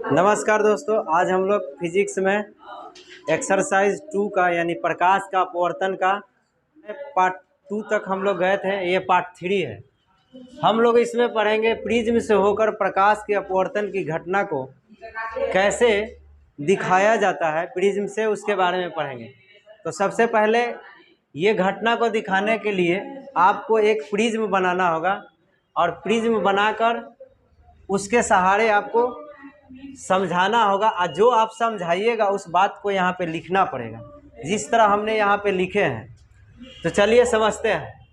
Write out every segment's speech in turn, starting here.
नमस्कार दोस्तों, आज हम लोग फिजिक्स में एक्सरसाइज 2 का यानी प्रकाश का अपवर्तन का पार्ट 2 तक हम लोग गए थे। ये पार्ट 3 है। हम लोग इसमें पढ़ेंगे प्रिज्म से होकर प्रकाश के अपवर्तन की घटना को कैसे दिखाया जाता है प्रिज्म से, उसके बारे में पढ़ेंगे। तो सबसे पहले ये घटना को दिखाने के लिए आपको एक प्रिज्म बनाना होगा और प्रिज्म बनाकर उसके सहारे आपको समझाना होगा और जो आप समझाइएगा उस बात को यहाँ पे लिखना पड़ेगा, जिस तरह हमने यहाँ पे लिखे हैं। तो चलिए समझते हैं।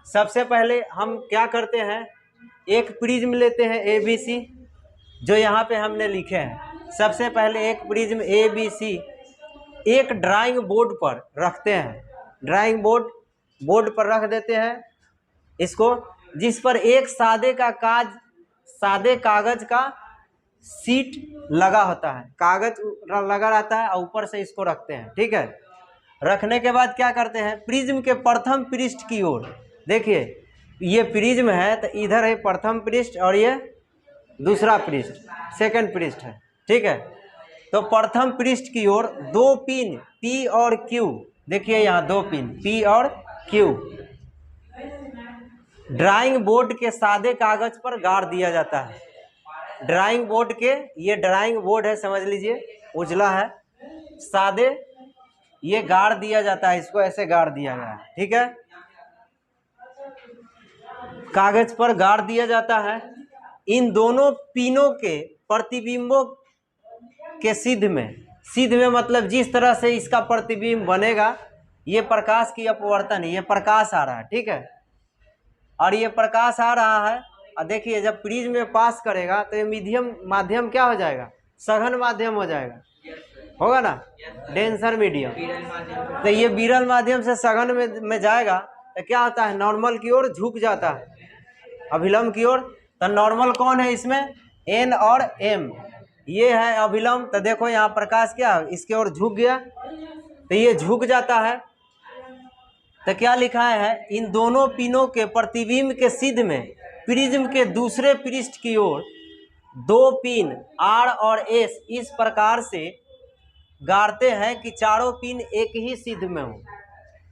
सबसे पहले हम क्या करते हैं, एक प्रिज्म लेते हैं ABC, जो यहाँ पे हमने लिखे हैं। सबसे पहले एक प्रिज्म ABC एक ड्राइंग बोर्ड पर रखते हैं। ड्राइंग बोर्ड पर रख देते हैं इसको, जिस पर एक सादे कागज का सीट लगा होता है, कागज लगा रहता है और ऊपर से इसको रखते हैं। ठीक है, रखने के बाद क्या करते हैं, प्रिज्म के प्रथम पृष्ठ की ओर, देखिए ये प्रिज्म है तो इधर है प्रथम पृष्ठ और ये दूसरा पृष्ठ सेकंड पृष्ठ है। ठीक है, तो प्रथम पृष्ठ की ओर दो पिन P और Q, देखिए यहाँ दो पिन P और Q ड्राइंग बोर्ड के सादे कागज पर गाड़ दिया जाता है। ड्राइंग बोर्ड के, ये ड्राइंग बोर्ड है, समझ लीजिए उजला है, सादे ये गाड़ दिया जाता है, इसको ऐसे गाड़ दिया गया है। ठीक है, कागज पर गाड़ दिया जाता है। इन दोनों पिनों के प्रतिबिंबों के सिद्ध में मतलब जिस तरह से इसका प्रतिबिंब बनेगा, ये प्रकाश की अपवर्तन है, ये प्रकाश आ रहा है। ठीक है, और ये प्रकाश आ रहा है और देखिए जब प्रिज्म में पास करेगा तो ये माध्यम क्या हो जाएगा, सघन माध्यम हो जाएगा, होगा ना, डेंसर मीडियम। तो ये विरल माध्यम से सघन में जाएगा तो क्या होता है, नॉर्मल की ओर झुक जाता है, अभिलंब की ओर। तो नॉर्मल कौन है इसमें, N और M, ये है अभिलंब। तो देखो यहाँ प्रकाश क्या इसके ओर झुक गया, तो ये झुक जाता है। तो क्या लिखा है, इन दोनों पिनों के प्रतिबिंब के सिद्ध में प्रिज्म के दूसरे पृष्ठ की ओर दो पिन R और S इस प्रकार से गाड़ते हैं कि चारों पिन एक ही सिद्ध में हो।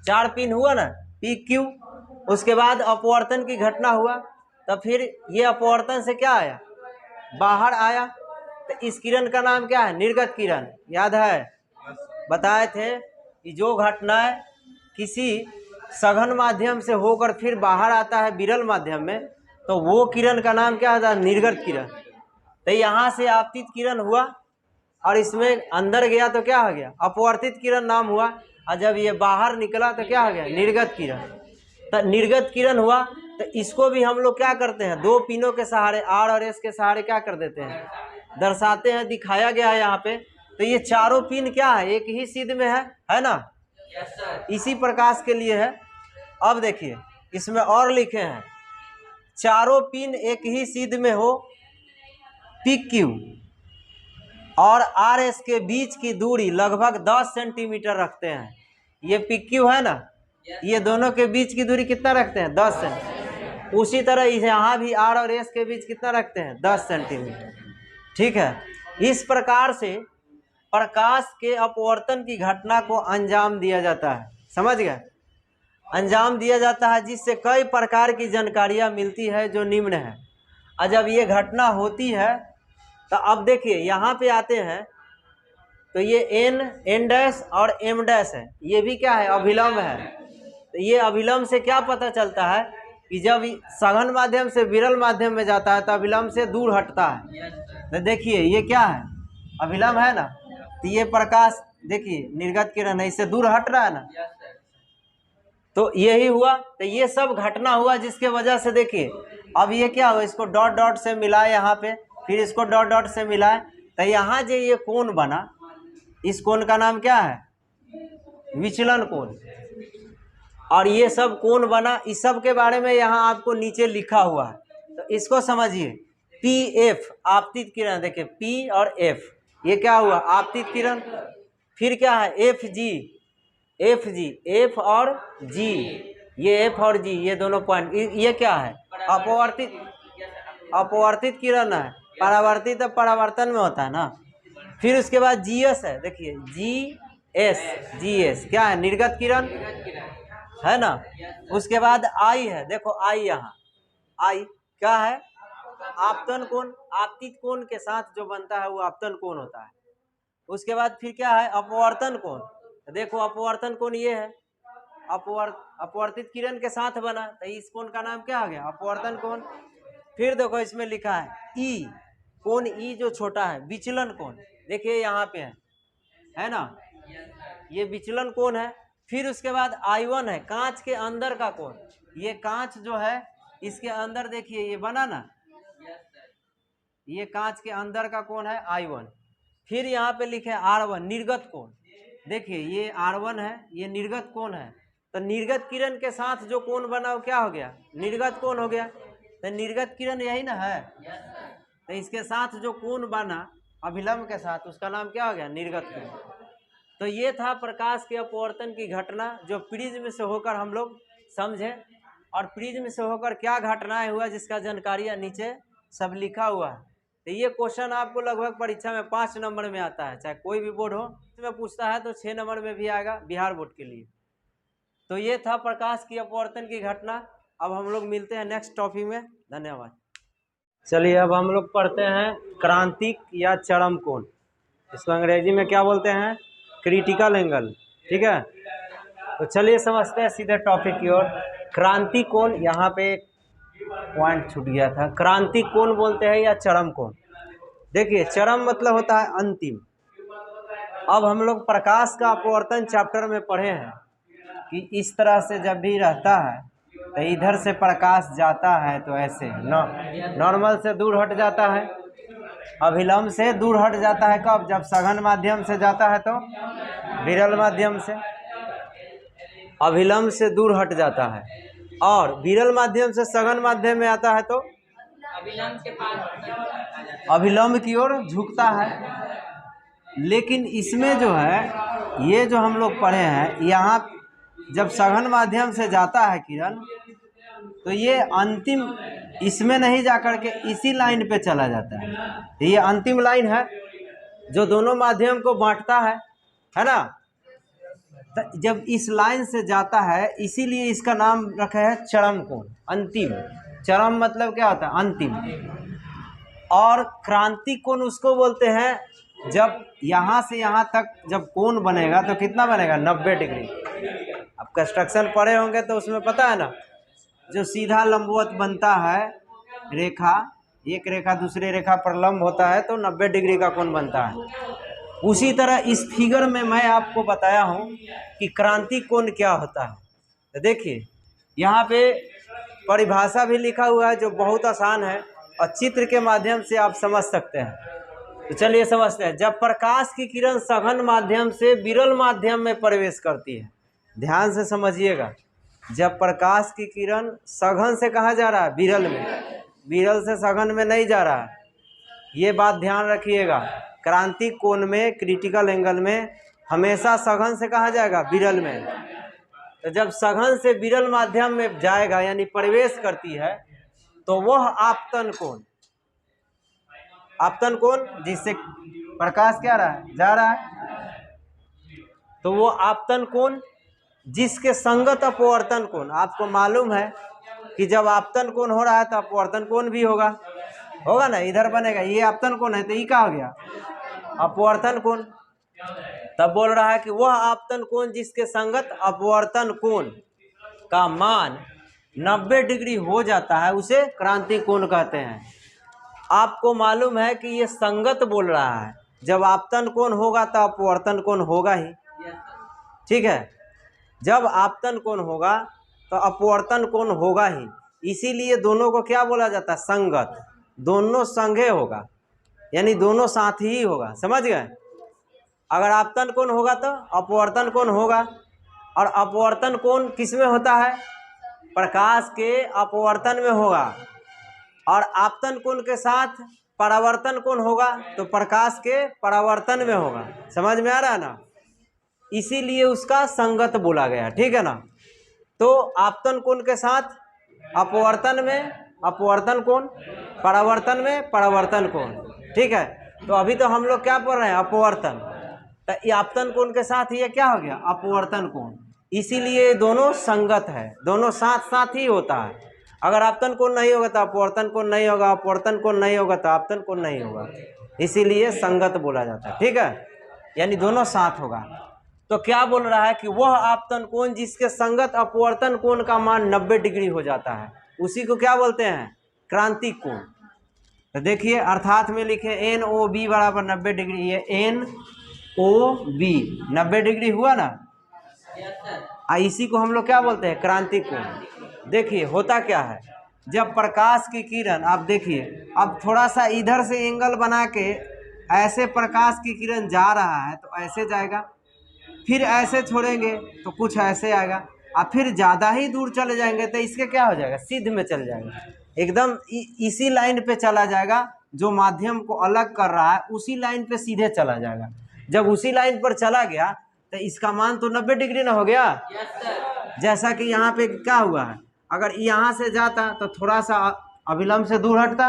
चार पिन हुआ ना, PQ, उसके बाद अपवर्तन की घटना हुआ, तो फिर ये अपवर्तन से क्या आया, बाहर आया। तो इस किरण का नाम क्या है, निर्गत किरण। याद है, बताए थे कि जो घटनाएं किसी सघन माध्यम से होकर फिर बाहर आता है विरल माध्यम में, तो वो किरण का नाम क्या होता है, निर्गत किरण। तो यहाँ से आपतित किरण हुआ और इसमें अंदर गया तो क्या हो गया, अपवर्तित किरण नाम हुआ, और जब ये बाहर निकला तो क्या हो गया, निर्गत किरण। तो निर्गत किरण हुआ, तो इसको भी हम लोग क्या करते हैं, दो पिनों के सहारे R और S के सहारे क्या कर देते हैं, दर्शाते हैं, दिखाया गया है यहाँ पे। तो ये चारों पिन क्या है, एक ही सिद्ध में है ना, इसी प्रकाश के लिए है। अब देखिए इसमें और लिखे हैं, चारों पिन एक ही सिद्ध में हो, PQ और RS के बीच की दूरी लगभग 10 सेंटीमीटर रखते हैं। ये PQ है ना, ये दोनों के बीच की दूरी कितना रखते हैं, 10 सेंटीमीटर। उसी तरह यहाँ भी R और S के बीच कितना रखते हैं, 10 सेंटीमीटर। ठीक है, इस प्रकार से प्रकाश के अपवर्तन की घटना को अंजाम दिया जाता है। समझ गए, अंजाम दिया जाता है, जिससे कई प्रकार की जानकारियाँ मिलती है जो निम्न है। और जब ये घटना होती है तो अब देखिए यहाँ पे आते हैं, तो ये N डैश और M डैश है, ये भी क्या है, अभिलंब है। तो ये अभिलंब से क्या पता चलता है कि जब सघन माध्यम से विरल माध्यम में जाता है तो अभिलंब से दूर हटता है। तो देखिए ये क्या है, अभिलंब है ना, तो ये प्रकाश देखिए निर्गत किरण है, इससे दूर हट रहा है ना। तो यही हुआ, तो ये सब घटना हुआ जिसके वजह से देखिए अब ये क्या हुआ, इसको डॉट डॉट से मिलाए यहाँ पे, फिर इसको डॉट डॉट से मिलाए, तो यहाँ जो ये कोण बना, इस कोण का नाम क्या है, विचलन कोण। और ये सब कोण बना, इस सब के बारे में यहाँ आपको नीचे लिखा हुआ है, तो इसको समझिए। PF आपतित किरण, देखिए P और F, ये क्या हुआ, आपतित किरण। फिर क्या है, FG, F और G, ये F और G, ये दोनों पॉइंट, ये क्या है, अपवर्तित किरण है। परावर्तित तो परावर्तन में होता है ना। फिर उसके बाद जीएस है, देखिए जीएस क्या है, निर्गत किरण है ना। उसके बाद आई है, देखो आई, यहाँ आई क्या है, आपतन कोण, आपतित कोण के साथ जो बनता है वो आपतन कोण होता है। उसके बाद फिर क्या है, अपवर्तन कोण, देखो अपवर्तन कोण ये है, अपवर्तित किरण के साथ बना, तो इस कोण का नाम क्या आ गया, अपवर्तन कोण। फिर देखो इसमें लिखा है ई, कोण ई जो छोटा है, विचलन कोण, देखिए यहाँ पे है ना, ये विचलन कोण है। फिर उसके बाद I1 है, कांच के अंदर का कोण, ये कांच जो है इसके अंदर देखिए ये बना ना, ये कांच के अंदर का कोण है I1। फिर यहाँ पे लिखे R1 निर्गत कोण, देखिए ये R1 है, ये निर्गत कोण है, तो निर्गत किरण के साथ जो कोण बना वो क्या हो गया, निर्गत कोण हो गया। तो निर्गत किरण यही ना है, तो इसके साथ जो कोण बना अभिलंब के साथ, उसका नाम क्या हो गया, निर्गत कोण। तो ये था प्रकाश के अपवर्तन की घटना जो प्रिज्म से होकर हम लोग समझे, और प्रिज्म से होकर क्या घटनाएं हुआ जिसका जानकारियाँ नीचे सब लिखा हुआ है। तो ये क्वेश्चन आपको लगभग परीक्षा में 5 नंबर में आता है, चाहे कोई भी बोर्ड हो, इसमें पूछता है तो 6 नंबर में भी आएगा बिहार बोर्ड के लिए। तो ये था प्रकाश की अपवर्तन की घटना। अब हम लोग मिलते हैं नेक्स्ट टॉपिक में, धन्यवाद। चलिए अब हम लोग पढ़ते हैं क्रांतिक या चरम कोण, इसको अंग्रेजी में क्या बोलते हैं, क्रिटिकल एंगल, ठीक है। तो चलिए समझते हैं सीधे टॉपिक की ओर। क्रांतिक कोण, यहाँ पे पॉइंट छूट गया था, क्रांतिक कोण बोलते हैं या चरम कोण। देखिए चरम मतलब होता है अंतिम। अब हम लोग प्रकाश का अपवर्तन चैप्टर में पढ़े हैं कि इस तरह से जब भी रहता है तो इधर से प्रकाश जाता है तो ऐसे नॉर्मल से दूर हट जाता है, अभिलंब से दूर हट जाता है। कब, जब सघन माध्यम से जाता है तो विरल माध्यम से, अभिलंब से दूर हट जाता है, और विरल माध्यम से सघन माध्यम में आता है तो अभिलंब के पास, अभिलंब की ओर झुकता है। लेकिन इसमें जो है ये जो हम लोग पढ़े हैं, यहाँ जब सघन माध्यम से जाता है किरण तो ये अंतिम इसमें नहीं जाकर के इसी लाइन पे चला जाता है। ये अंतिम लाइन है जो दोनों माध्यम को बांटता है ना। तो जब इस लाइन से जाता है इसीलिए इसका नाम रखा है चरम कोण, अंतिम। चरम मतलब क्या होता है, अंतिम। और क्रांतिक कोण उसको बोलते हैं जब यहाँ से यहाँ तक जब कोण बनेगा तो कितना बनेगा, 90 डिग्री। अब कंस्ट्रक्शन पढ़े होंगे तो उसमें पता है ना, जो सीधा लंबवत बनता है रेखा, एक रेखा दूसरे रेखा पर लंब होता है तो 90 डिग्री का कोण बनता है। उसी तरह इस फिगर में मैं आपको बताया हूँ कि क्रांतिक कोण क्या होता है। तो देखिए यहाँ पे परिभाषा भी लिखा हुआ है जो बहुत आसान है और चित्र के माध्यम से आप समझ सकते हैं। तो चलिए समझते हैं। जब प्रकाश की किरण सघन माध्यम से विरल माध्यम में प्रवेश करती है, ध्यान से समझिएगा, जब प्रकाश की किरण सघन से कहाँ जा रहा है, विरल में, विरल से सघन में नहीं जा रहा है, ये बात ध्यान रखिएगा। क्रांतिक कोण में, क्रिटिकल एंगल में हमेशा सघन से कहाँ जाएगा, विरल में। तो जब सघन से विरल माध्यम में जाएगा यानी प्रवेश करती है तो वह आपतन कोण, आपतन कोण जिससे प्रकाश क्या रहा है, जा रहा है, तो वो आपतन कोण जिसके संगत अपवर्तन कोण, आपको मालूम है कि जब आपतन कोण हो रहा है तो अपवर्तन कोण भी होगा ना, इधर बनेगा। ये आपतन कोण है तो ये क्या हो गया, अपवर्तन कोण। तब बोल रहा है कि वह आपतन कोण जिसके संगत अपवर्तन कोण का मान 90 डिग्री हो जाता है उसे क्रांतिक कोण कहते हैं। आपको मालूम है कि ये संगत बोल रहा है, जब आपतन कोण होगा तो अपवर्तन कोण होगा ही, ठीक है। जब आपतन कोण होगा तो अपवर्तन कोण होगा ही, इसीलिए दोनों को क्या बोला जाता है, संगत। दोनों संगे होगा यानी दोनों साथ ही होगा, समझ गए। अगर आपतन कोण होगा तो अपवर्तन कोण होगा, और अपवर्तन कोण किस में होता है, प्रकाश के अपवर्तन में होगा, और आपतन कोण के साथ परावर्तन कोण होगा तो प्रकाश के परावर्तन में होगा। समझ में आ रहा है ना, इसीलिए उसका संगत बोला गया, ठीक है ना। तो आपतन कोण के साथ अपवर्तन में अपवर्तन कोण, परावर्तन में परावर्तन कोण। ठीक है, तो अभी तो हम लोग क्या पढ़ रहे हैं, अपवर्तन। तो ये आपतन कोण के साथ ये क्या हो गया, अपवर्तन कोण। इसीलिए दोनों संगत है, दोनों साथ साथ ही होता है। अगर आपतन कोण नहीं होगा तो अपवर्तन कोण नहीं होगा, अपवर्तन कोण नहीं होगा तो आपतन कोण नहीं होगा, इसीलिए संगत बोला जाता है। ठीक है, यानी दोनों साथ होगा। तो क्या बोल रहा है कि वह आपतन कोण जिसके संगत अपवर्तन कोण का मान 90 डिग्री हो जाता है, उसी को क्या बोलते हैं, क्रांतिक कोण। तो देखिए अर्थात में लिखे NOB बराबर 90 डिग्री, ये NOB 90 डिग्री हुआ ना, इसी को हम लोग क्या बोलते हैं, क्रांतिक कोण। देखिए होता क्या है, जब प्रकाश की किरण, आप देखिए अब थोड़ा सा इधर से एंगल बना के ऐसे प्रकाश की किरण जा रहा है तो ऐसे जाएगा, फिर ऐसे छोड़ेंगे तो कुछ ऐसे आएगा, और फिर ज़्यादा ही दूर चले जाएंगे तो इसके क्या हो जाएगा, सीध में चल जाएगा, एकदम इसी लाइन पे चला जाएगा, जो माध्यम को अलग कर रहा है उसी लाइन पे सीधे चला जाएगा। जब उसी लाइन पर चला गया तो इसका मान तो 90 डिग्री ना हो गया। जैसा कि यहाँ पे क्या हुआ है, अगर यहाँ से जाता तो थोड़ा सा अभिलंब से दूर हटता,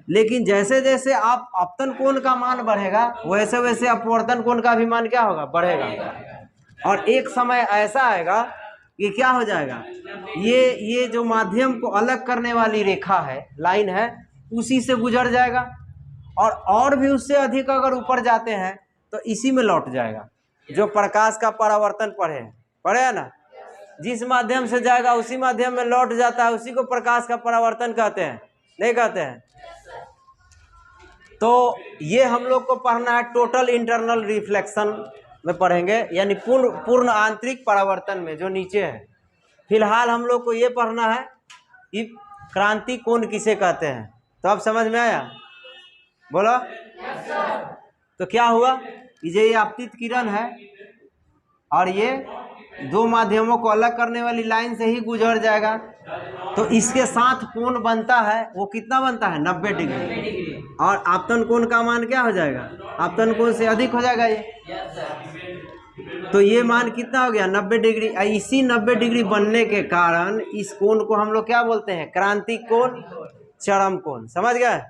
लेकिन जैसे जैसे आप अपतन कोण का मान बढ़ेगा वैसे वैसे अपवर्तन कोण का भी मान क्या होगा, बढ़ेगा। और एक समय ऐसा आएगा कि क्या हो जाएगा, ये जो माध्यम को अलग करने वाली रेखा है, लाइन है, उसी से गुजर जाएगा, और भी उससे अधिक अगर ऊपर जाते हैं तो इसी में लौट जाएगा। जो प्रकाश का परावर्तन पढ़े है ना, जिस माध्यम से जाएगा उसी माध्यम में लौट जाता है, उसी को प्रकाश का परावर्तन कहते हैं, नहीं कहते हैं। तो ये हम लोग को पढ़ना है टोटल इंटरनल रिफ्लेक्शन में पढ़ेंगे, यानी पूर्ण आंतरिक परावर्तन में जो नीचे है। फिलहाल हम लोग को ये पढ़ना है कि क्रांतिक कोण किसे कहते हैं। तो अब समझ में आया, बोलो। तो क्या हुआ कि ये आपतित किरण है और ये दो माध्यमों को अलग करने वाली लाइन से ही गुजर जाएगा, तो इसके साथ कोण बनता है, वो कितना बनता है, 90 डिग्री। और आपतन कोण का मान क्या हो जाएगा, आपतन कोण से अधिक हो जाएगा ये, तो ये मान कितना हो गया, 90 डिग्री। इसी 90 डिग्री बनने के कारण इस कोण को हम लोग क्या बोलते हैं, क्रांतिक कोण, चरम कोण। समझ गए।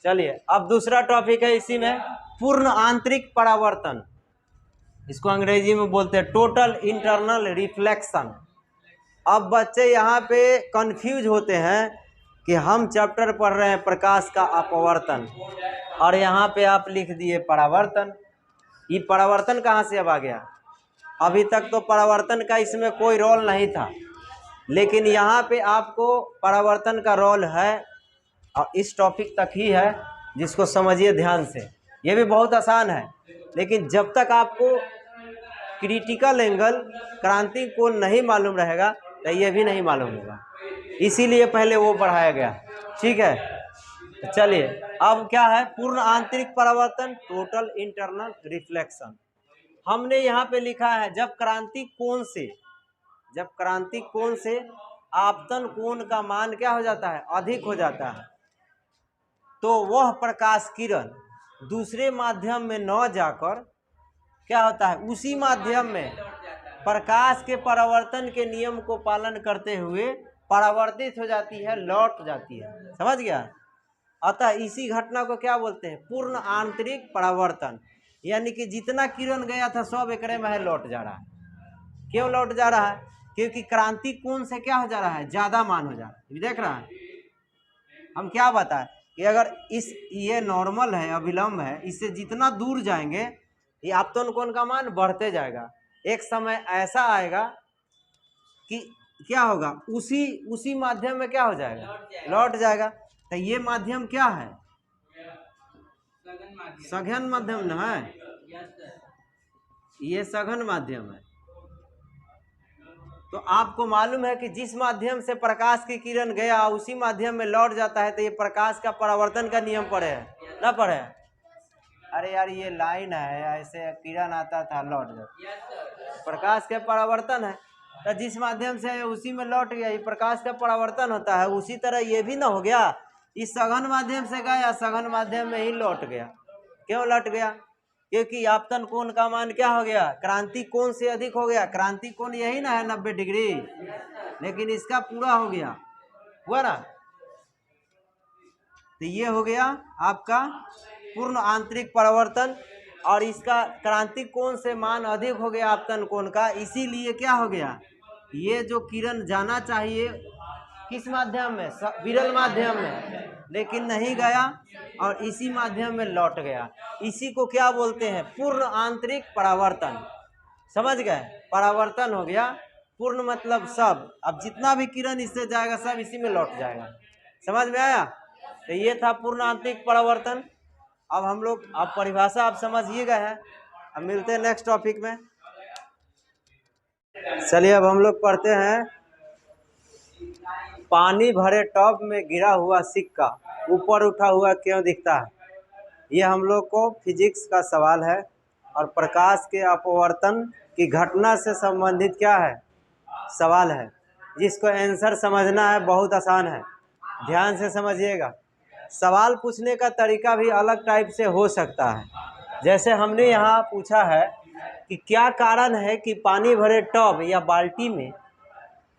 चलिए अब दूसरा टॉपिक है इसी में, पूर्ण आंतरिक परावर्तन। इसको अंग्रेजी में बोलते हैं टोटल इंटरनल रिफ्लेक्शन। अब बच्चे यहाँ पे कंफ्यूज होते हैं कि हम चैप्टर पढ़ रहे हैं प्रकाश का अपवर्तन, और यहाँ पे आप लिख दिए परावर्तन। ये परावर्तन कहाँ से अब आ गया, अभी तक तो परावर्तन का इसमें कोई रोल नहीं था, लेकिन यहाँ पे आपको परावर्तन का रोल है, और इस टॉपिक तक ही है, जिसको समझिए ध्यान से। ये भी बहुत आसान है, लेकिन जब तक आपको क्रिटिकल एंगल क्रांतिक कोण नहीं मालूम रहेगा तो ये भी नहीं मालूम होगा, इसीलिए पहले वो पढ़ाया गया। ठीक है, तो चलिए अब क्या है, पूर्ण आंतरिक परावर्तन, टोटल इंटरनल रिफ्लेक्शन। हमने यहाँ पे लिखा है जब क्रांतिक कोण से आपतन कोण का मान क्या हो जाता है, अधिक हो जाता है, तो वह प्रकाश किरण दूसरे माध्यम में न जाकर क्या होता है, उसी माध्यम में प्रकाश के परावर्तन के नियम को पालन करते हुए परावर्तित हो जाती है, लौट जाती है। समझ गया। अतः इसी घटना को क्या बोलते हैं, पूर्ण आंतरिक परावर्तन, यानी कि जितना किरण गया था सब एकरे में है, लौट जा रहा है। क्यों लौट जा रहा है, क्योंकि क्रांतिक कोण से क्या हो जा रहा है, ज्यादा मान हो जा रहा है। देख रहा है, हम क्या बताएं कि अगर ये नॉर्मल है, अभिलंब है, इससे जितना दूर जाएंगे ये आपतन कोण का मान बढ़ते जाएगा। एक समय ऐसा आएगा कि क्या होगा, उसी माध्यम में क्या हो जाएगा, लौट जाएगा। तो ये माध्यम क्या है, सघन माध्यम न है, ये सघन माध्यम है। तो आपको मालूम है कि जिस माध्यम से प्रकाश की किरण गया उसी माध्यम में लौट जाता है, तो ये प्रकाश का परावर्तन का नियम पढ़े है ना, पढ़े। अरे यार ये लाइन है, ऐसे किरण आता था लौट जाता, प्रकाश के परावर्तन है, तो जिस माध्यम से उसी में लौट गया, ये प्रकाश का परावर्तन होता है। उसी तरह ये भी ना हो गया, इस सघन माध्यम से गया, सघन माध्यम में ही लौट गया। क्यों लौट गया, क्योंकि आपतन कोण का मान क्या हो गया, क्रांतिक कोण से अधिक हो गया। क्रांतिक कोण यही ना है 90 डिग्री, लेकिन इसका पूरा हो गया, हुआ ना। तो ये हो गया आपका पूर्ण आंतरिक परावर्तन। और इसका क्रांतिक कोण से मान अधिक हो गया आपतन कोण का, इसीलिए क्या हो गया, ये जो किरण जाना चाहिए किस माध्यम में, विरल माध्यम में, लेकिन नहीं गया और इसी माध्यम में लौट गया। इसी को क्या बोलते हैं, पूर्ण आंतरिक परावर्तन। समझ गए, परावर्तन हो गया, पूर्ण मतलब सब, अब जितना भी किरण इससे जाएगा सब इसी में लौट जाएगा। समझ में आया? तो ये था पूर्ण आंतरिक परावर्तन। अब हम लोग, अब परिभाषा आप समझिए गए हैं। अब मिलते हैं नेक्स्ट टॉपिक में। चलिए अब हम लोग पढ़ते हैं, पानी भरे टब में गिरा हुआ सिक्का ऊपर उठा हुआ क्यों दिखता है। ये हम लोग को फिजिक्स का सवाल है और प्रकाश के अपवर्तन की घटना से संबंधित क्या है, सवाल है, जिसको आंसर समझना है, बहुत आसान है, ध्यान से समझिएगा। सवाल पूछने का तरीका भी अलग टाइप से हो सकता है। जैसे हमने यहाँ पूछा है कि क्या कारण है कि पानी भरे टब या बाल्टी में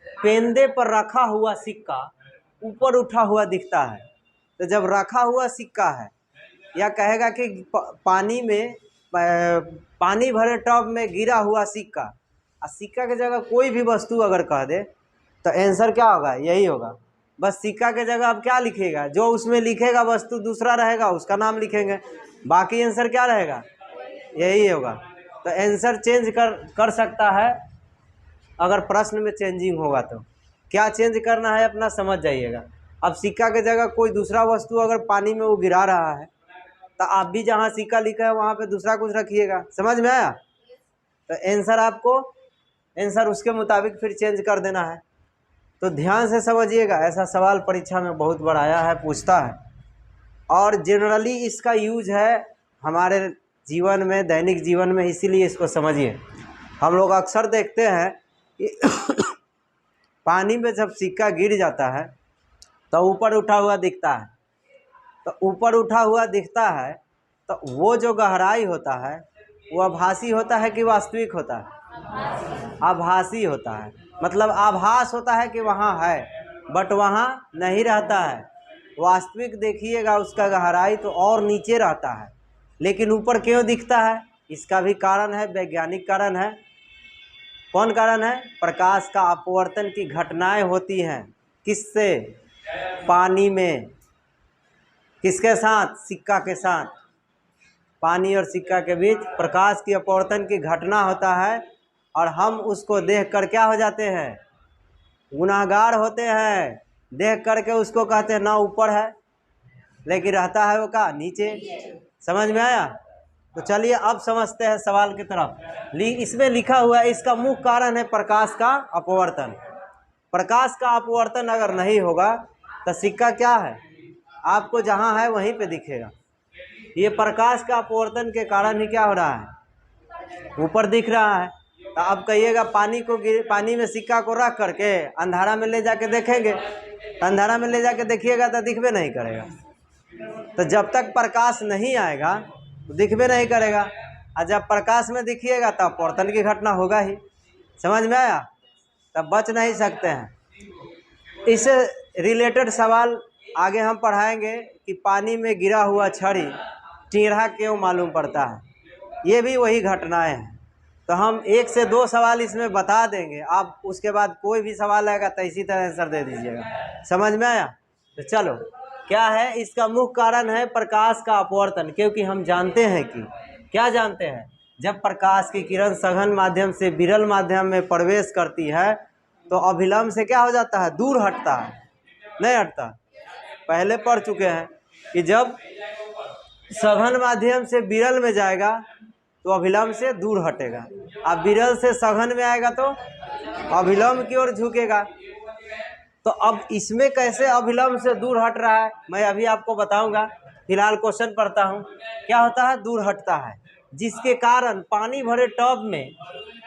पेंदे पर रखा हुआ सिक्का ऊपर उठा हुआ दिखता है। तो जब रखा हुआ सिक्का है, या कहेगा कि पानी भरे टब में गिरा हुआ सिक्का, और सिक्का की जगह कोई भी वस्तु अगर कह दे तो आंसर क्या होगा, यही होगा। बस सिक्का के जगह अब क्या लिखेगा, जो उसमें लिखेगा वस्तु दूसरा रहेगा उसका नाम लिखेंगे, बाकी आंसर क्या रहेगा, यही होगा। तो आंसर चेंज कर सकता है अगर प्रश्न में चेंजिंग होगा। तो क्या चेंज करना है अपना समझ जाइएगा। अब सिक्का के जगह कोई दूसरा वस्तु अगर पानी में वो गिरा रहा है, तो आप भी जहाँ सिक्का लिखा है वहाँ पे दूसरा कुछ रखिएगा। समझ में आया? तो आंसर आपको, आंसर उसके मुताबिक फिर चेंज कर देना है। तो ध्यान से समझिएगा, ऐसा सवाल परीक्षा में बहुत बार आया है, पूछता है, और जनरली इसका यूज है हमारे जीवन में, दैनिक जीवन में, इसीलिए इसको समझिए। हम लोग अक्सर देखते हैं कि पानी में जब सिक्का गिर जाता है तो ऊपर उठा हुआ दिखता है। तो ऊपर उठा हुआ दिखता है तो वो जो गहराई होता है वो आभासी होता है कि वास्तविक होता है, आभासी होता है। मतलब आभास होता है कि वहाँ है, बट वहाँ नहीं रहता है। वास्तविक देखिएगा उसका गहराई तो और नीचे रहता है, लेकिन ऊपर क्यों दिखता है, इसका भी कारण है, वैज्ञानिक कारण है। कौन कारण है? प्रकाश का अपवर्तन की घटनाएं होती हैं। किससे? पानी में। किसके साथ? सिक्का के साथ। पानी और सिक्का के बीच प्रकाश की अपवर्तन की घटना होता है, और हम उसको देख कर क्या हो जाते हैं, गुनाहगार होते हैं। देख करके उसको कहते हैं ना ऊपर है, लेकिन रहता है वो का नीचे। समझ में आया? तो चलिए अब समझते हैं सवाल की तरफ। इसमें लिखा हुआ है, इसका मुख्य कारण है प्रकाश का अपवर्तन। प्रकाश का अपवर्तन अगर नहीं होगा तो सिक्का क्या है, आपको जहाँ है वहीं पे दिखेगा। ये प्रकाश का अपवर्तन के कारण ही क्या हो रहा है, ऊपर दिख रहा है। तो अब कहिएगा पानी में सिक्का को रख करके अंधारा में ले जाके देखेंगे, अंधारा में ले जाके देखिएगा तो दिखबे नहीं करेगा। तो जब तक प्रकाश नहीं आएगा तो दिखबे नहीं करेगा, और जब प्रकाश में दिखिएगा तब अपवर्तन की घटना होगा ही। समझ में आया? तब बच नहीं सकते हैं। इससे रिलेटेड सवाल आगे हम पढ़ाएंगे कि पानी में गिरा हुआ छड़ी टेढ़ा क्यों मालूम पड़ता है, ये भी वही घटनाएं हैं। तो हम 1 से 2 सवाल इसमें बता देंगे, आप उसके बाद कोई भी सवाल आएगा तो इसी तरह आंसर दे दीजिएगा। समझ में आया? तो चलो, क्या है इसका मुख्य कारण है प्रकाश का अपवर्तन। क्योंकि हम जानते हैं कि, क्या जानते हैं, जब प्रकाश की किरण सघन माध्यम से विरल माध्यम में प्रवेश करती है तो अभिलंब से क्या हो जाता है, दूर हटता है, नहीं हटता। पहले पढ़ चुके हैं कि जब सघन माध्यम से विरल में जाएगा तो अभिलंब से दूर हटेगा, अब विरल से सघन में आएगा तो अभिलंब की ओर झुकेगा। तो अब इसमें कैसे अभिलंब से दूर हट रहा है, मैं अभी आपको बताऊंगा। फिलहाल क्वेश्चन पढ़ता हूँ। क्या होता है, दूर हटता है, जिसके कारण पानी भरे टब में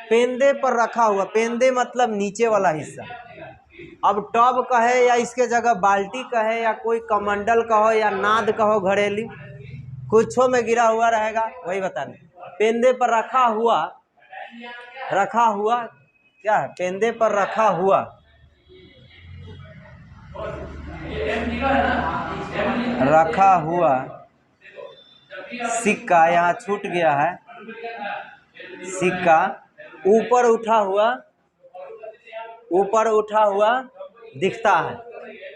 पेंदे पर रखा हुआ, पेंदे मतलब नीचे वाला हिस्सा, अब टब कहे या इसके जगह बाल्टी कहे या कोई कमंडल कहो या नाद कहो, घड़ेली कुछों में गिरा हुआ रहेगा, वही बताने। पेंदे पर रखा हुआ क्या है, पेंदे पर रखा हुआ रखा हुआ सिक्का यहाँ छूट गया है, सिक्का ऊपर उठा हुआ दिखता है।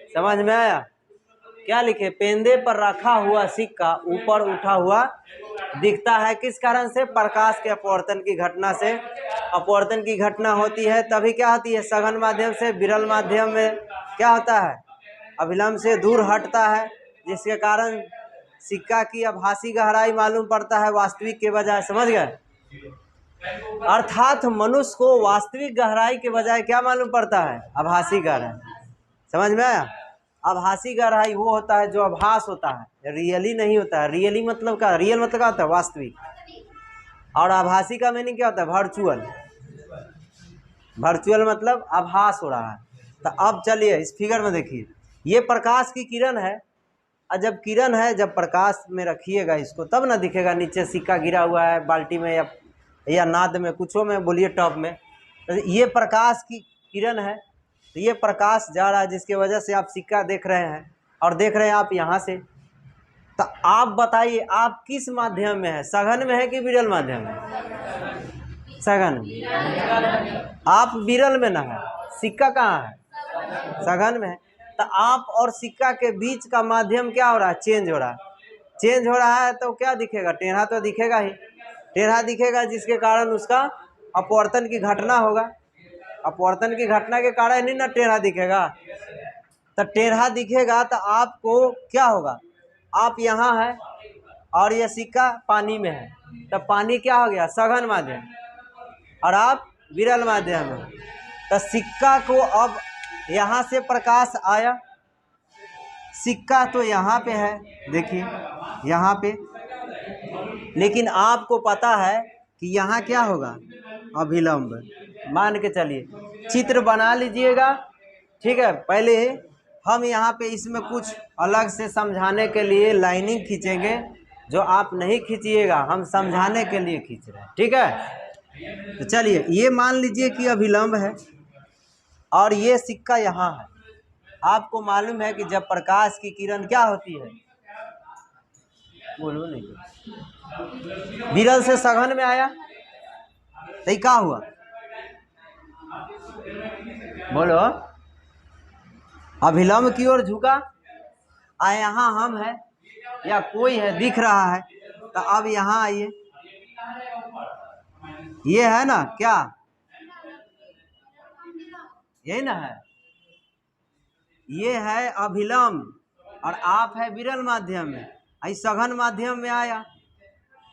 समझ में आया? क्या लिखे? पेंदे पर रखा हुआ सिक्का ऊपर उठा हुआ दिखता है। किस कारण से? प्रकाश के अपवर्तन की घटना से। अपवर्तन की घटना होती है तभी क्या होती है? सघन माध्यम से विरल माध्यम में क्या होता है? अभिलंब से दूर हटता है, जिसके कारण सिक्का की आभासी गहराई मालूम पड़ता है वास्तविक के बजाय। समझ गए? अर्थात मनुष्य को वास्तविक गहराई के बजाय क्या मालूम पड़ता है? आभासी गहराई। समझ में आया? आभासी गहराई वो होता है जो आभास होता है, रियली नहीं होता है। रियली मतलब क्या? रियल मतलब क्या होता है? वास्तविक। और आभासी का मीनिंग क्या होता है? वर्चुअल। वर्चुअल मतलब आभास हो रहा है। तो अब चलिए इस फिगर में देखिए, ये प्रकाश की किरण है। और जब किरण है, जब प्रकाश में रखिएगा इसको तब ना दिखेगा नीचे सिक्का गिरा हुआ है बाल्टी में या नाद में, कुछो में बोलिए, टॉप में। तो ये प्रकाश की किरण है, तो ये प्रकाश जा रहा है जिसके वजह से आप सिक्का देख रहे हैं, और देख रहे हैं आप यहाँ से। तो आप बताइए आप किस माध्यम में है? सघन में है कि विरल माध्यम में? सघन में। आप विरल में ना है, सिक्का कहाँ है? सघन में है। तो आप और सिक्का के बीच का माध्यम क्या हो रहा है? चेंज हो रहा है। चेंज हो रहा है तो क्या दिखेगा? टेढ़ा तो दिखेगा ही। टेढ़ा दिखेगा जिसके कारण उसका अपवर्तन की घटना होगा। अपवर्तन की घटना के कारण ही ना टेढ़ा दिखेगा। तो टेढ़ा दिखेगा तो आपको क्या होगा? आप यहाँ है और ये सिक्का पानी में है, तो पानी क्या हो गया? सघन माध्यम, और आप विरल माध्यम में। तो सिक्का को अब यहाँ से प्रकाश आया, सिक्का तो यहाँ पे है, देखिए यहाँ पे, लेकिन आपको पता है कि यहाँ क्या होगा? अभिलंब। मान के चलिए, चित्र बना लीजिएगा, ठीक है। पहले हम यहाँ पे इसमें कुछ अलग से समझाने के लिए लाइनिंग खींचेंगे, जो आप नहीं खींचिएगा, हम समझाने के लिए खींच रहे हैं, ठीक है। तो चलिए, ये मान लीजिए कि अभिलंब है और ये सिक्का यहाँ है। आपको मालूम है कि जब प्रकाश की किरण क्या होती है? बोलो नहीं। विरल से सघन में आया तो क्या हुआ? बोलो। अभिलंब की ओर झुका, आ यहाँ हम है या कोई है दिख रहा है, तो अब यहाँ आइए, ये है ना, क्या यही ना है? ये है अभिलंब और आप है विरल माध्यम में। इस सघन माध्यम में आया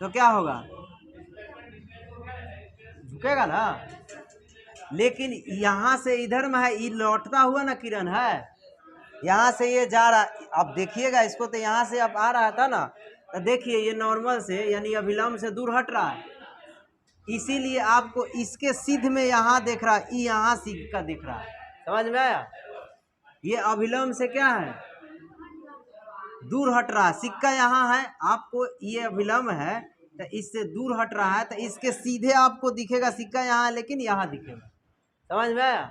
तो क्या होगा? झुकेगा ना। लेकिन यहाँ से इधर में है, ये लौटता हुआ ना किरण है, यहाँ से ये जा रहा। अब देखिएगा इसको, तो यहाँ से अब आ रहा था ना, तो देखिए ये नॉर्मल से यानी अभिलंब से दूर हट रहा है, इसीलिए आपको इसके सिद्ध में यहाँ देख रहा है, यहाँ सिक्का दिख रहा है। समझ में आया? ये अभिलंब से क्या है? दूर हट रहा है। सिक्का यहाँ है, आपको ये अभिलंब है तो इससे दूर हट रहा है, तो इसके सीधे आपको दिखेगा सिक्का यहाँ है, लेकिन यहाँ दिखेगा। समझ में आया?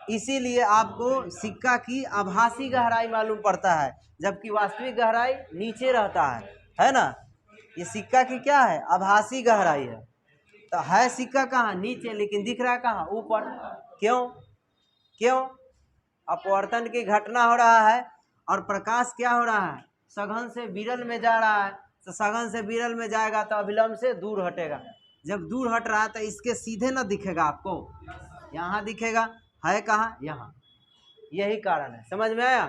इसीलिए आपको सिक्का की आभासी गहराई मालूम पड़ता है, जबकि वास्तविक गहराई नीचे रहता है ना। ये सिक्का की क्या है? आभासी गहराई है। तो है सिक्का कहाँ? नीचे, लेकिन दिख रहा है कहाँ? ऊपर। क्यों? अपवर्तन की घटना हो रहा है और प्रकाश क्या हो रहा है? सघन से विरल में जा रहा है। तो सघन से विरल में जाएगा तो अभिलंब से दूर हटेगा। जब दूर हट रहा है तो इसके सीधे ना दिखेगा आपको, यहाँ दिखेगा। है कहाँ? यहाँ। यही कारण है। समझ में आया?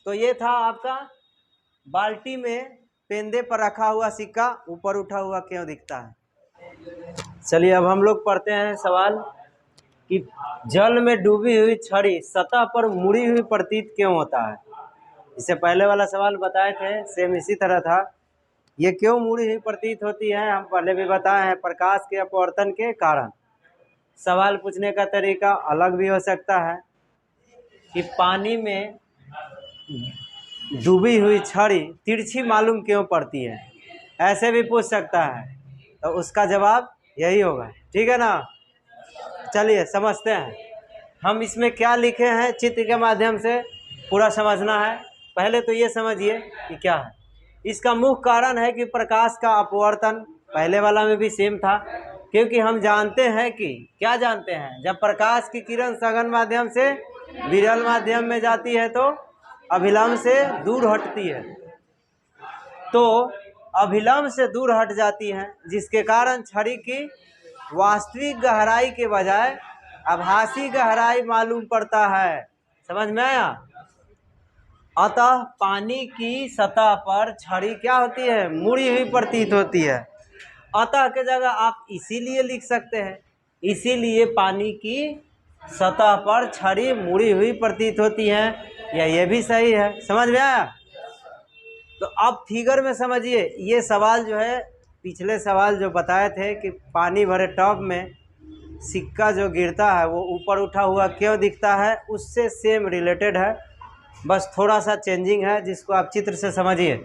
तो ये था आपका बाल्टी में पेंदे पर रखा हुआ सिक्का ऊपर उठा हुआ क्यों दिखता है। चलिए अब हम लोग पढ़ते हैं सवाल कि जल में डूबी हुई छड़ी सतह पर मुड़ी हुई प्रतीत क्यों होता है। इससे पहले वाला सवाल बताए थे, सेम इसी तरह था। ये क्यों मुड़ी हुई प्रतीत होती है, हम पहले भी बताए हैं, प्रकाश के अपवर्तन के कारण। सवाल पूछने का तरीका अलग भी हो सकता है कि पानी में डूबी हुई छड़ी तिरछी मालूम क्यों पड़ती है, ऐसे भी पूछ सकता है। तो उसका जवाब यही होगा, ठीक है ना। चलिए समझते हैं हम इसमें क्या लिखे हैं चित्र के माध्यम से। पूरा समझना है। पहले तो ये समझिए कि क्या है इसका मुख्य कारण है कि प्रकाश का अपवर्तन, पहले वाला में भी सेम था, क्योंकि हम जानते हैं कि क्या जानते हैं, जब प्रकाश की किरण सघन माध्यम से विरल माध्यम में जाती है तो अभिलंब से दूर हटती है, तो अभिलंब से दूर हट जाती हैं, जिसके कारण छड़ी की वास्तविक गहराई के बजाय आभासी गहराई मालूम पड़ता है। समझ में आया? अतः पानी की सतह पर छड़ी क्या होती है? मुड़ी हुई प्रतीत होती है। अतः के जगह आप इसीलिए लिख सकते हैं, इसीलिए पानी की सतह पर छड़ी मुड़ी हुई प्रतीत होती है, या ये भी सही है। समझ में आया? तो अब फिगर में समझिए, ये सवाल जो है पिछले सवाल जो बताए थे कि पानी भरे टब में सिक्का जो गिरता है वो ऊपर उठा हुआ क्यों दिखता है, उससे सेम रिलेटेड है, बस थोड़ा सा चेंजिंग है, जिसको आप चित्र से समझिए।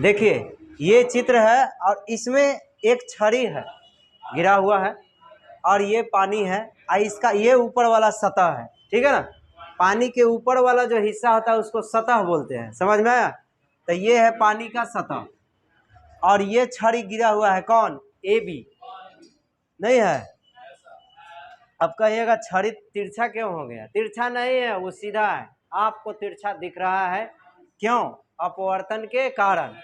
देखिए ये चित्र है और इसमें एक छड़ी है गिरा हुआ है और ये पानी है, और इसका ये ऊपर वाला सतह है, ठीक है ना। पानी के ऊपर वाला जो हिस्सा होता है उसको सतह बोलते हैं। समझ में आया? तो ये है पानी का सतह, और ये छड़ी गिरा हुआ है कौन? ए बी नहीं है। अब कहिएगा छड़ी तिरछा क्यों हो गया? तिरछा नहीं है, वो सीधा है। आपको तिरछा दिख रहा है क्यों? अपवर्तन के कारण।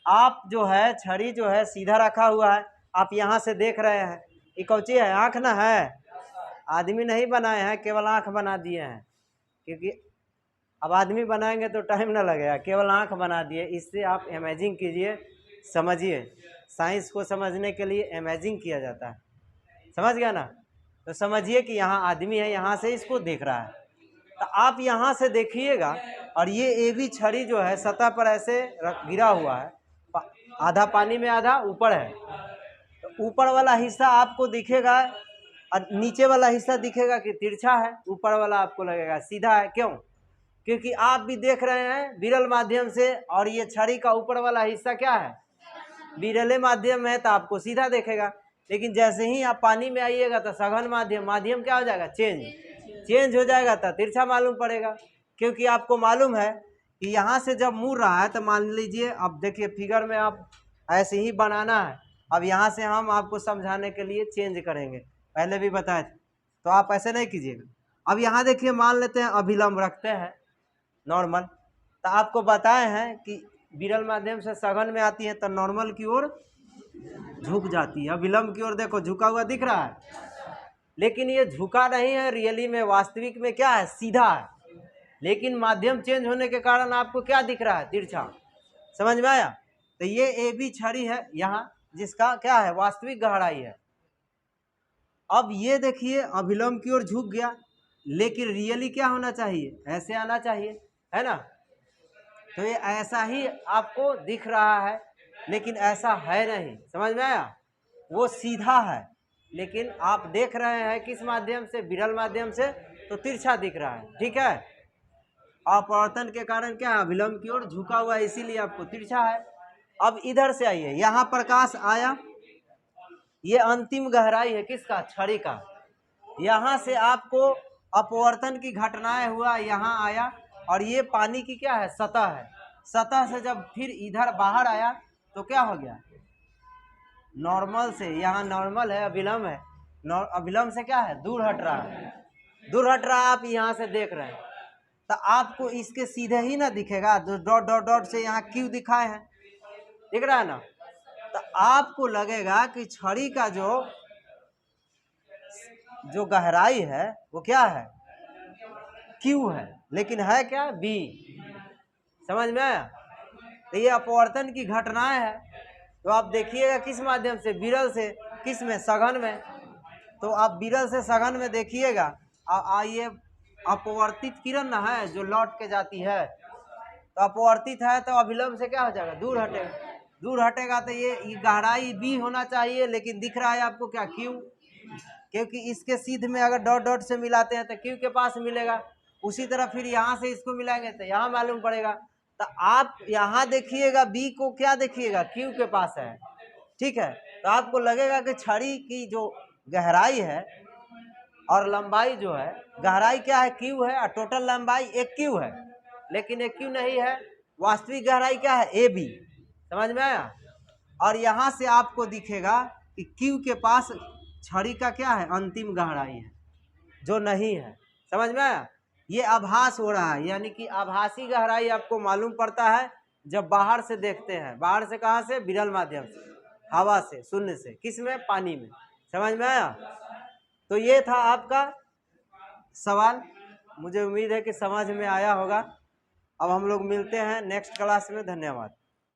आप जो है छड़ी जो है सीधा रखा हुआ है, आप यहाँ से देख रहे हैं, ये कौची है? आँख ना है, आदमी नहीं बनाए हैं, केवल आँख बना दिए हैं, क्योंकि अब आदमी बनाएंगे तो टाइम ना लगेगा, केवल आँख बना दिए। इससे आप इमेजिंग कीजिए, समझिए। साइंस को समझने के लिए इमेजिंग किया जाता है, समझ गया ना। तो समझिए कि यहाँ आदमी है, यहाँ से इसको देख रहा है, तो आप यहाँ से देखिएगा, और ये ए बी छड़ी जो है सतह पर ऐसे गिरा हुआ है, आधा पानी में आधा ऊपर है। तो ऊपर वाला हिस्सा आपको दिखेगा और नीचे वाला हिस्सा दिखेगा कि तिरछा है, ऊपर वाला आपको लगेगा सीधा है। क्यों? क्योंकि आप भी देख रहे हैं विरल माध्यम से, और ये छड़ी का ऊपर वाला हिस्सा क्या है? विरले माध्यम है, तो आपको सीधा देखेगा। लेकिन जैसे ही आप पानी में आइएगा तो सघन माध्यम क्या हो जाएगा? चेंज हो जाएगा, तो तिरछा मालूम पड़ेगा। क्योंकि आपको मालूम है कि यहाँ से जब मुड़ रहा है, तो मान लीजिए, अब देखिए फिगर में आप ऐसे ही बनाना है। अब यहाँ से हम आपको समझाने के लिए चेंज करेंगे, पहले भी बताए थे, तो आप ऐसे नहीं कीजिएगा। अब यहाँ देखिए, मान लेते हैं अभिलंब रखते हैं नॉर्मल, तो आपको बताए हैं कि विरल माध्यम से सघन में आती है तो नॉर्मल की ओर झुक जाती है। अभिलंब की ओर देखो झुका हुआ दिख रहा है, लेकिन ये झुका नहीं है, रियली में वास्तविक में क्या है? सीधा है। लेकिन माध्यम चेंज होने के कारण आपको क्या दिख रहा है? तिरछा। समझ में आया? तो ये ए बी छड़ी है यहाँ, जिसका क्या है? वास्तविक गहराई है। अब ये देखिए अभिलंब की ओर झुक गया, लेकिन रियली क्या होना चाहिए? ऐसे आना चाहिए, है ना। तो ये ऐसा ही आपको दिख रहा है, लेकिन ऐसा है नहीं। समझ में आया? वो सीधा है, लेकिन आप देख रहे हैं किस माध्यम से? विरल माध्यम से, तो तिरछा दिख रहा है, ठीक है। अपवर्तन के कारण क्या है? अभिलंब की ओर झुका हुआ है, इसीलिए आपको तिरछा है। अब इधर से आइए, यहाँ प्रकाश आया, ये अंतिम गहराई है किसका? छड़ी का। यहाँ से आपको अपवर्तन की घटनाएं हुआ, यहाँ आया, और ये पानी की क्या है? सतह है। सतह से जब फिर इधर बाहर आया तो क्या हो गया? नॉर्मल से, यहाँ नॉर्मल है, अभिलंब है, अभिलंब से क्या है? दूर हट रहा है, दूर हट रहा है। आप यहाँ से देख रहे हैं, तो आपको इसके सीधे ही ना दिखेगा, डॉट डॉट डॉट से यहाँ क्यों दिखाए हैं, दिख रहा है ना। तो आपको लगेगा कि छड़ी का जो गहराई है वो क्या है? क्यू है, लेकिन है क्या? बी। समझ में आया? तो ये अपवर्तन की घटनाएं है। तो आप देखिएगा किस माध्यम से? विरल से किस में? सघन में। तो आप विरल से सघन में देखिएगा, आइए अपवर्तित किरण ना है जो लौट के जाती है, तो अपवर्तित है तो अभिलंब से क्या हो जाएगा? दूर हटेगा। दूर हटेगा तो ये गहराई बी होना चाहिए, लेकिन दिख रहा है आपको क्या? क्यू। क्योंकि इसके सीध में अगर डॉट डॉट से मिलाते हैं तो क्यू के पास मिलेगा, उसी तरह फिर यहाँ से इसको मिलाएंगे तो यहाँ मालूम पड़ेगा। तो आप यहाँ देखिएगा बी को क्या देखिएगा? क्यू के पास है, ठीक है। तो आपको लगेगा कि छड़ी की जो गहराई है और लंबाई जो है, गहराई क्या है? क्यू है, और टोटल लंबाई एक क्यू है, लेकिन ये क्यों नहीं है? वास्तविक गहराई क्या है? A B. समझ में आया? और यहाँ से आपको दिखेगा कि क्यू के पास छड़ी का क्या है? अंतिम गहराई है, जो नहीं है। समझ में आया? ये आभास हो रहा है, यानी कि आभासी गहराई आपको मालूम पड़ता है जब बाहर से देखते हैं। बाहर से कहाँ से? विरल माध्यम से, हवा से, शून्य से। किस में? पानी में। समझ में आया? तो ये था आपका सवाल। मुझे उम्मीद है कि समझ में आया होगा। अब हम लोग मिलते हैं नेक्स्ट क्लास में। धन्यवाद।